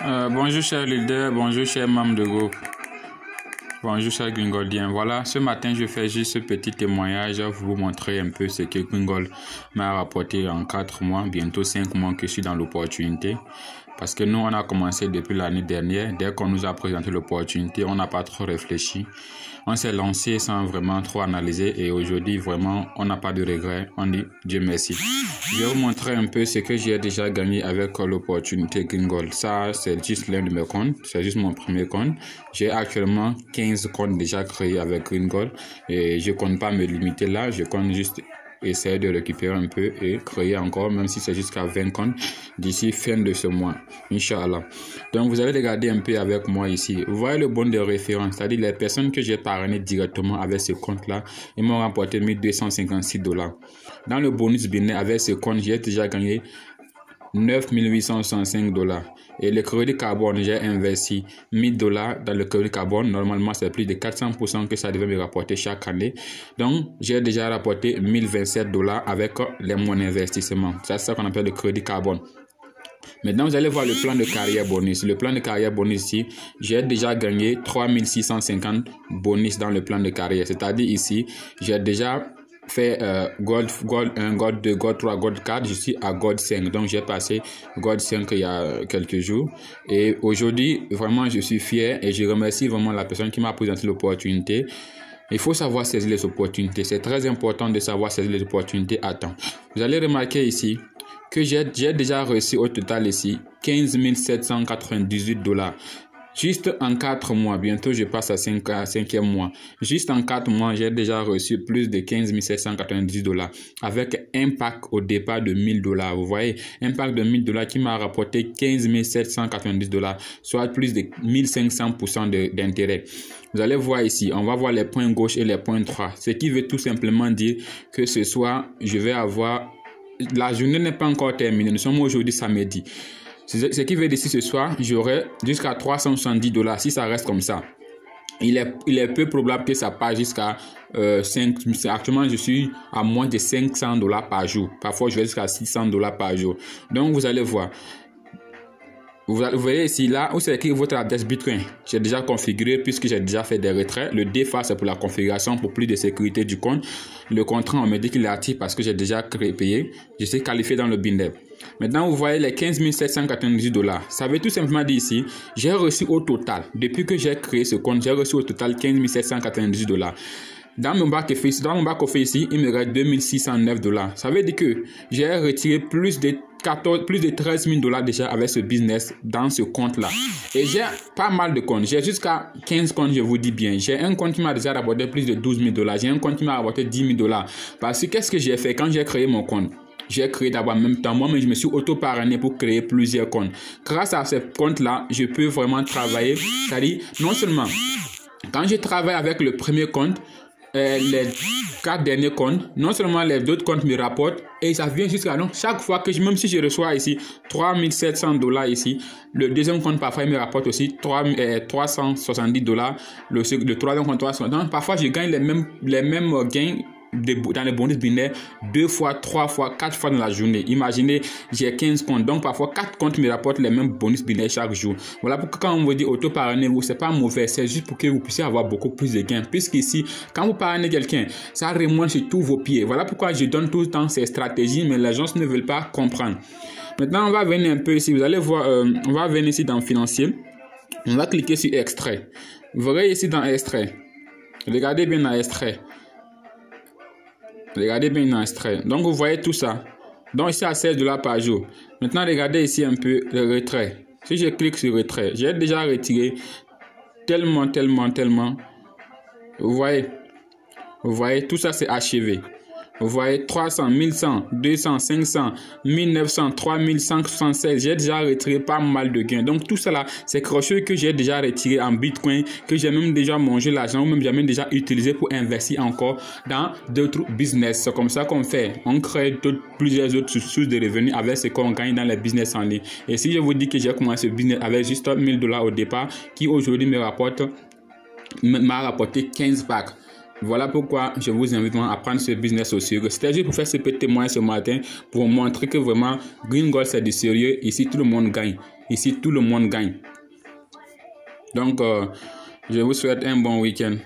Bonjour cher leader, bonjour cher membre de groupe, bonjour cher Gringoldien. Voilà, ce matin je fais juste ce petit témoignage pour vous montrer un peu ce que Gringold m'a rapporté en 4 mois, bientôt 5 mois que je suis dans l'opportunité. Parce que nous, on a commencé depuis l'année dernière. Dès qu'on nous a présenté l'opportunité, on n'a pas trop réfléchi. On s'est lancé sans vraiment trop analyser et aujourd'hui, vraiment, on n'a pas de regrets. On dit Dieu merci. Je vais vous montrer un peu ce que j'ai déjà gagné avec l'opportunité Gringold. Ça, c'est juste l'un de mes comptes. C'est juste mon premier compte. J'ai actuellement 15 comptes déjà créés avec Gringold et je ne compte pas me limiter là. Je compte juste essayer de récupérer un peu et créer encore, même si c'est jusqu'à 20 comptes d'ici fin de ce mois, Inch'Allah. Donc vous allez regarder un peu avec moi ici. Vous voyez le bon de référence, c'est-à-dire les personnes que j'ai parrainées directement avec ce compte-là, ils m'ont rapporté $1,256. Dans le bonus binaire avec ce compte, j'ai déjà gagné $9,865. Et le crédit carbone, j'ai investi $1,000 dans le crédit carbone. Normalement, c'est plus de 400% que ça devait me rapporter chaque année. Donc, j'ai déjà rapporté $1,027 avec mon investissement. C'est ça qu'on appelle le crédit carbone. Maintenant, vous allez voir le plan de carrière bonus. Le plan de carrière bonus ici, j'ai déjà gagné 3,650 bonus dans le plan de carrière. C'est-à-dire ici, j'ai déjà fait Gold 1, Gold 2, Gold 3, Gold 4, je suis à Gold 5. Donc j'ai passé Gold 5 il y a quelques jours. Et aujourd'hui, vraiment, je suis fier et je remercie vraiment la personne qui m'a présenté l'opportunité. Il faut savoir saisir les opportunités. C'est très important de savoir saisir les opportunités à temps. Vous allez remarquer ici que j'ai déjà reçu au total ici $15,798. Juste en 4 mois, bientôt je passe à 5e mois. Juste en 4 mois, j'ai déjà reçu plus de $15,798 avec un pack au départ de $1,000. Vous voyez, un pack de $1,000 qui m'a rapporté $15,798, soit plus de 1500% d'intérêt. Vous allez voir ici, on va voir les points gauche et les points droits. Ce qui veut tout simplement dire que ce soir, je vais avoir... La journée n'est pas encore terminée, nous sommes aujourd'hui samedi. Ce qui veut dire que ce soir, j'aurai jusqu'à $370 si ça reste comme ça. Il est peu probable que ça passe jusqu'à 5. Actuellement, je suis à moins de $500 par jour. Parfois, je vais jusqu'à $600 par jour. Donc, vous allez voir. Vous voyez ici, là où c'est écrit votre adresse Bitcoin. J'ai déjà configuré puisque j'ai déjà fait des retraits. Le DFA, c'est pour la configuration, pour plus de sécurité du compte. Le contrat, on me dit qu'il est actif parce que j'ai déjà payé. Je suis qualifié dans le binaire. Maintenant, vous voyez les $15,798. Ça veut tout simplement dire ici, j'ai reçu au total, depuis que j'ai créé ce compte, j'ai reçu au total $15,798. Dans mon back office ici, il me reste $2,609. Ça veut dire que j'ai retiré plus de $13,000 déjà avec ce business dans ce compte-là. Et j'ai pas mal de comptes. J'ai jusqu'à 15 comptes, je vous dis bien. J'ai un compte qui m'a déjà rapporté plus de $12,000. J'ai un compte qui m'a rapporté $10,000. Parce que qu'est-ce que j'ai fait quand j'ai créé mon compte? J'ai créé d'abord en même temps moi-même, je me suis auto-parrainé pour créer plusieurs comptes. Grâce à ces comptes-là, je peux vraiment travailler. C'est-à-dire, non seulement, quand je travaille avec le premier compte, les 4 derniers comptes, non seulement les autres comptes me rapportent et ça vient jusqu'à donc chaque fois que même si je reçois ici $3,700 ici, le deuxième compte parfois il me rapporte aussi $370, le troisième compte $300. Donc parfois je gagne les mêmes gains dans les bonus binaires 2 fois, 3 fois, 4 fois dans la journée. Imaginez, j'ai 15 comptes, donc parfois 4 comptes me rapportent les mêmes bonus binaires chaque jour. Voilà pourquoi quand on vous dit auto-parrainez-vous, c'est pas mauvais, c'est juste pour que vous puissiez avoir beaucoup plus de gains. Puisqu'ici, quand vous parrainez quelqu'un, ça remonte sur tous vos pieds. Voilà pourquoi je donne tout le temps ces stratégies, mais les gens ne veulent pas comprendre. Maintenant, on va venir un peu ici, vous allez voir, on va venir ici dans financier. On va cliquer sur extrait. Vous verrez ici dans extrait. Regardez bien dans extrait. Regardez bien dans extrait. Donc vous voyez tout ça. Donc ici à $16 par jour. Maintenant regardez ici un peu le retrait. Si je clique sur retrait, j'ai déjà retiré tellement. Vous voyez tout ça c'est achevé. Vous voyez 300, 1100, 200, 500, 1900, 3576. J'ai déjà retiré pas mal de gains. Donc tout ça là, c'est crochet que j'ai déjà retiré en Bitcoin, que j'ai même déjà mangé l'argent, ou même j'ai même déjà utilisé pour investir encore dans d'autres business. C'est comme ça qu'on fait. On crée plusieurs autres sources de revenus avec ce qu'on gagne dans les business en ligne. Et si je vous dis que j'ai commencé ce business avec juste $1,000 au départ, qui aujourd'hui m'a rapporté 15 packs. Voilà pourquoi je vous invite à prendre ce business au sérieux. C'était juste pour faire ce petit témoignage ce matin pour vous montrer que vraiment Gringold c'est du sérieux. Ici tout le monde gagne. Ici, tout le monde gagne. Donc, je vous souhaite un bon week-end.